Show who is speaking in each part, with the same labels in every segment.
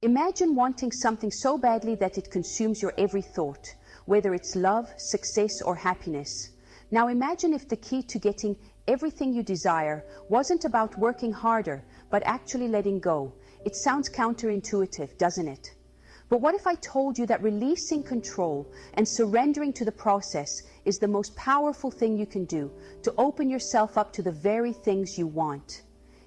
Speaker 1: Imagine wanting something so badly that it consumes your every thought, whether it's love, success, or happiness. Now imagine if the key to getting everything you desire wasn't about working harder, but actually letting go. It sounds counterintuitive, doesn't it? But what if I told you that releasing control and surrendering to the process is the most powerful thing you can do to open yourself up to the very things you want?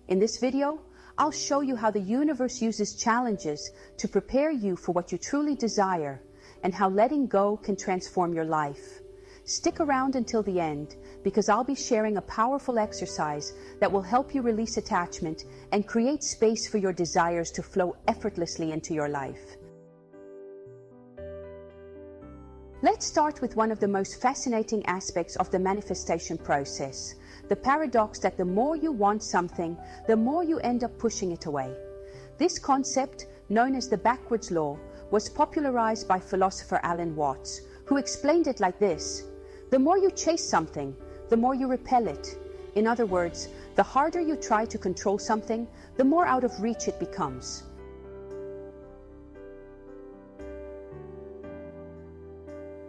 Speaker 1: In this video, I'll show you how the universe uses challenges to prepare you for what you truly desire, and how letting go can transform your life. Stick around until the end, because I'll be sharing a powerful exercise that will help you release attachment and create space for your desires to flow effortlessly into your life. Let's start with one of the most fascinating aspects of the manifestation process, the paradox that the more you want something, the more you end up pushing it away. This concept, known as the backwards law, was popularized by philosopher Alan Watts, who explained it like this: the more you chase something, the more you repel it. In other words, the harder you try to control something, the more out of reach it becomes.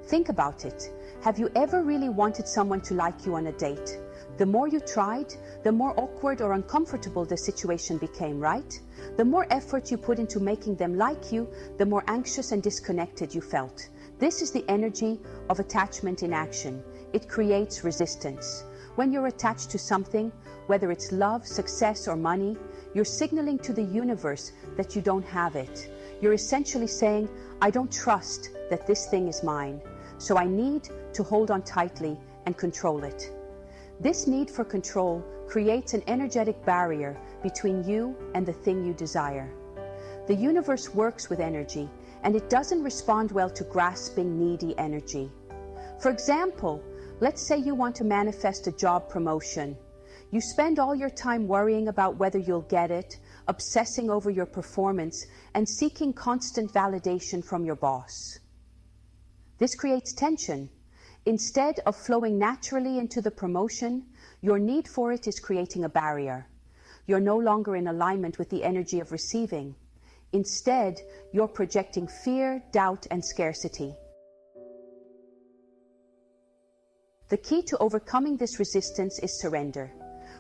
Speaker 1: Think about it. Have you ever really wanted someone to like you on a date? The more you tried, the more awkward or uncomfortable the situation became, right? The more effort you put into making them like you, the more anxious and disconnected you felt. This is the energy of attachment in action. It creates resistance. When you're attached to something, whether it's love, success, or money, you're signaling to the universe that you don't have it. You're essentially saying, I don't trust that this thing is mine, so I need to hold on tightly and control it. This need for control creates an energetic barrier between you and the thing you desire. The universe works with energy, and it doesn't respond well to grasping, needy energy. For example, let's say you want to manifest a job promotion. You spend all your time worrying about whether you'll get it, obsessing over your performance, and seeking constant validation from your boss. This creates tension. Instead of flowing naturally into the promotion, your need for it is creating a barrier. You're no longer in alignment with the energy of receiving. Instead, you're projecting fear, doubt, and scarcity. The key to overcoming this resistance is surrender.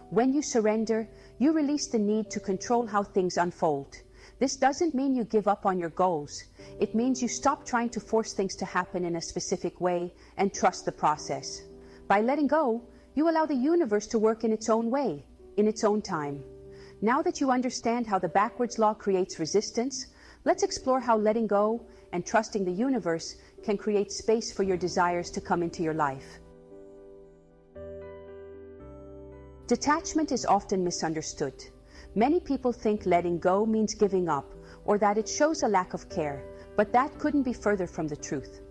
Speaker 1: When you surrender, you release the need to control how things unfold. This doesn't mean you give up on your goals. It means you stop trying to force things to happen in a specific way and trust the process. By letting go, you allow the universe to work in its own way, in its own time. Now that you understand how the backwards law creates resistance, let's explore how letting go and trusting the universe can create space for your desires to come into your life. Detachment is often misunderstood. Many people think letting go means giving up, or that it shows a lack of care, but that couldn't be further from the truth.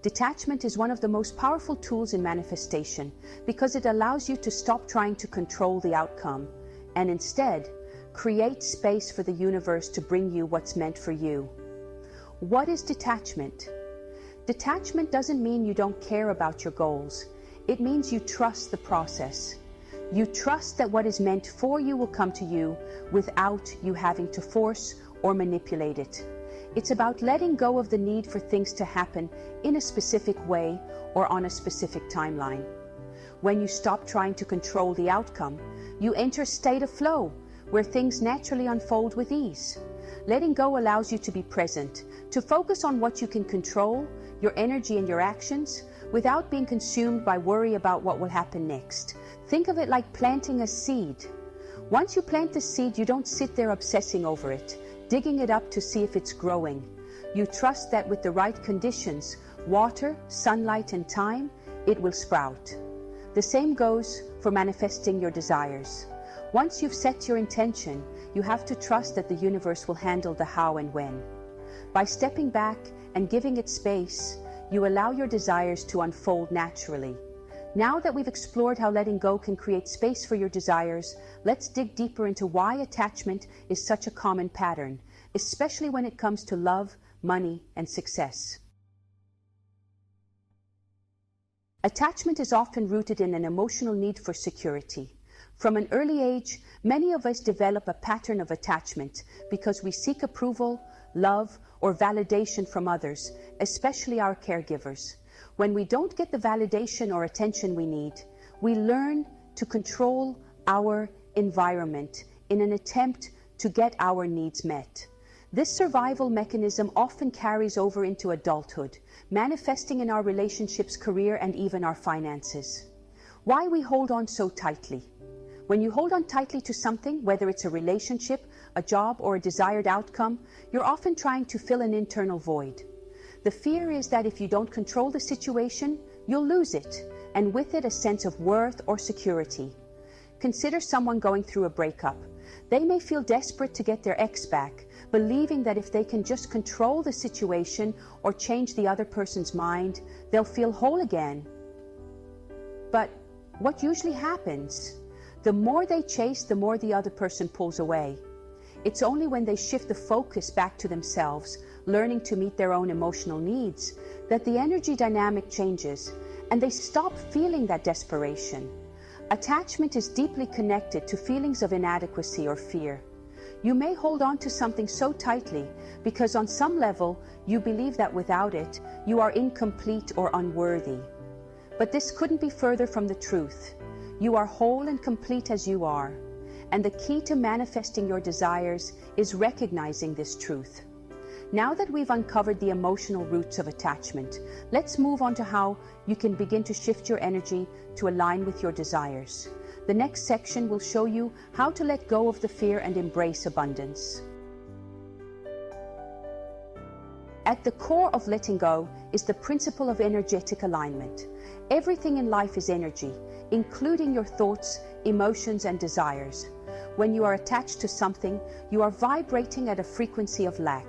Speaker 1: Detachment is one of the most powerful tools in manifestation because it allows you to stop trying to control the outcome and instead create space for the universe to bring you what's meant for you. What is detachment? Detachment doesn't mean you don't care about your goals. It means you trust the process. You trust that what is meant for you will come to you without you having to force or manipulate it. It's about letting go of the need for things to happen in a specific way or on a specific timeline. When you stop trying to control the outcome, you enter a state of flow where things naturally unfold with ease. Letting go allows you to be present, to focus on what you can control, your energy and your actions, without being consumed by worry about what will happen next. Think of it like planting a seed. Once you plant the seed, you don't sit there obsessing over it, digging it up to see if it's growing. You trust that with the right conditions, water, sunlight, and time, it will sprout. The same goes for manifesting your desires. Once you've set your intention, you have to trust that the universe will handle the how and when. By stepping back and giving it space, you allow your desires to unfold naturally. Now that we've explored how letting go can create space for your desires, let's dig deeper into why attachment is such a common pattern, especially when it comes to love, money, and success. Attachment is often rooted in an emotional need for security. From an early age, many of us develop a pattern of attachment because we seek approval, love, or validation from others, especially our caregivers. When we don't get the validation or attention we need, we learn to control our environment in an attempt to get our needs met. This survival mechanism often carries over into adulthood, manifesting in our relationships, career, and even our finances. Why we hold on so tightly? When you hold on tightly to something, whether it's a relationship, a job, or a desired outcome, you're often trying to fill an internal void. The fear is that if you don't control the situation, you'll lose it, and with it a sense of worth or security. Consider someone going through a breakup. They may feel desperate to get their ex back, believing that if they can just control the situation or change the other person's mind, they'll feel whole again. But what usually happens? The more they chase, the more the other person pulls away. It's only when they shift the focus back to themselves, learning to meet their own emotional needs, that the energy dynamic changes and they stop feeling that desperation. Attachment is deeply connected to feelings of inadequacy or fear. You may hold on to something so tightly because on some level you believe that without it you are incomplete or unworthy. But this couldn't be further from the truth. You are whole and complete as you are, and the key to manifesting your desires is recognizing this truth. Now that we've uncovered the emotional roots of attachment, let's move on to how you can begin to shift your energy to align with your desires. The next section will show you how to let go of the fear and embrace abundance. At the core of letting go is the principle of energetic alignment. Everything in life is energy, including your thoughts, emotions, and desires. When you are attached to something, you are vibrating at a frequency of lack.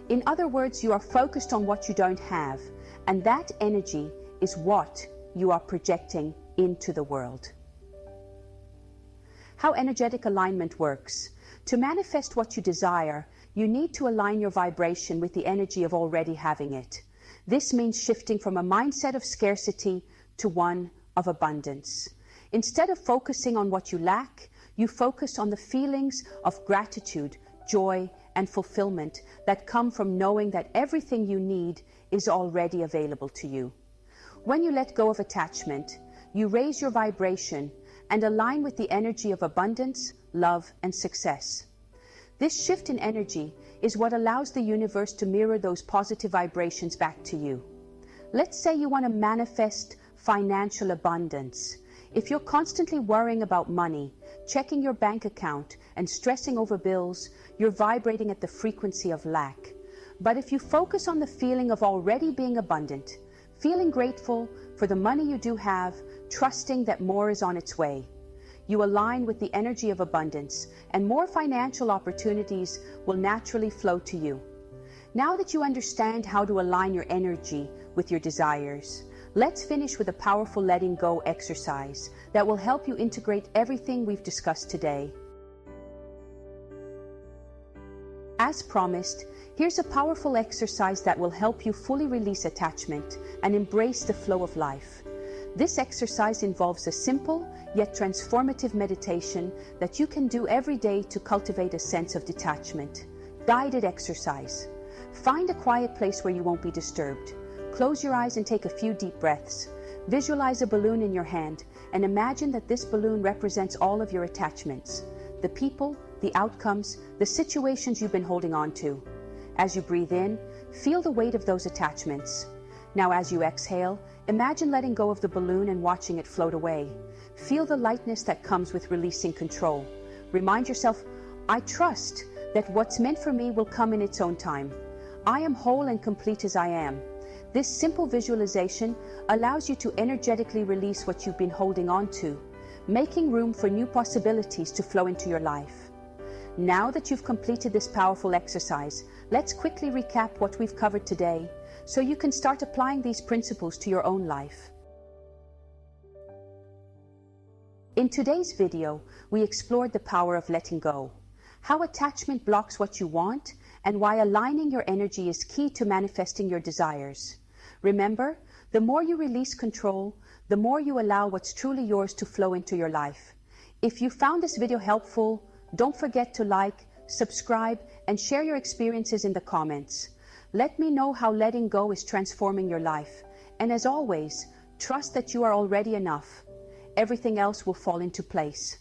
Speaker 1: In other words, you are focused on what you don't have, and that energy is what you are projecting into the world. How energetic alignment works. To manifest what you desire, you need to align your vibration with the energy of already having it. This means shifting from a mindset of scarcity to one of abundance. Instead of focusing on what you lack, you focus on the feelings of gratitude, joy, and fulfillment that come from knowing that everything you need is already available to you. When you let go of attachment, you raise your vibration and align with the energy of abundance, love, and success. This shift in energy is what allows the universe to mirror those positive vibrations back to you. Let's say you want to manifest financial abundance. If you're constantly worrying about money, checking your bank account, and stressing over bills, you're vibrating at the frequency of lack. But if you focus on the feeling of already being abundant, feeling grateful for the money you do have, trusting that more is on its way, you align with the energy of abundance, and more financial opportunities will naturally flow to you. Now that you understand how to align your energy with your desires, let's finish with a powerful letting go exercise that will help you integrate everything we've discussed today. As promised, here's a powerful exercise that will help you fully release attachment and embrace the flow of life. This exercise involves a simple yet transformative meditation that you can do every day to cultivate a sense of detachment. Guided exercise. Find a quiet place where you won't be disturbed. Close your eyes and take a few deep breaths. Visualize a balloon in your hand and imagine that this balloon represents all of your attachments, the people, the outcomes, the situations you've been holding on to. As you breathe in, feel the weight of those attachments. Now as you exhale, imagine letting go of the balloon and watching it float away. Feel the lightness that comes with releasing control. Remind yourself, I trust that what's meant for me will come in its own time. I am whole and complete as I am. This simple visualization allows you to energetically release what you've been holding on to, making room for new possibilities to flow into your life. Now that you've completed this powerful exercise, let's quickly recap what we've covered today, so you can start applying these principles to your own life. In today's video, we explored the power of letting go, how attachment blocks what you want, and why aligning your energy is key to manifesting your desires. Remember, the more you release control, the more you allow what's truly yours to flow into your life. If you found this video helpful, don't forget to like, subscribe, and share your experiences in the comments. Let me know how letting go is transforming your life. And as always, trust that you are already enough. Everything else will fall into place.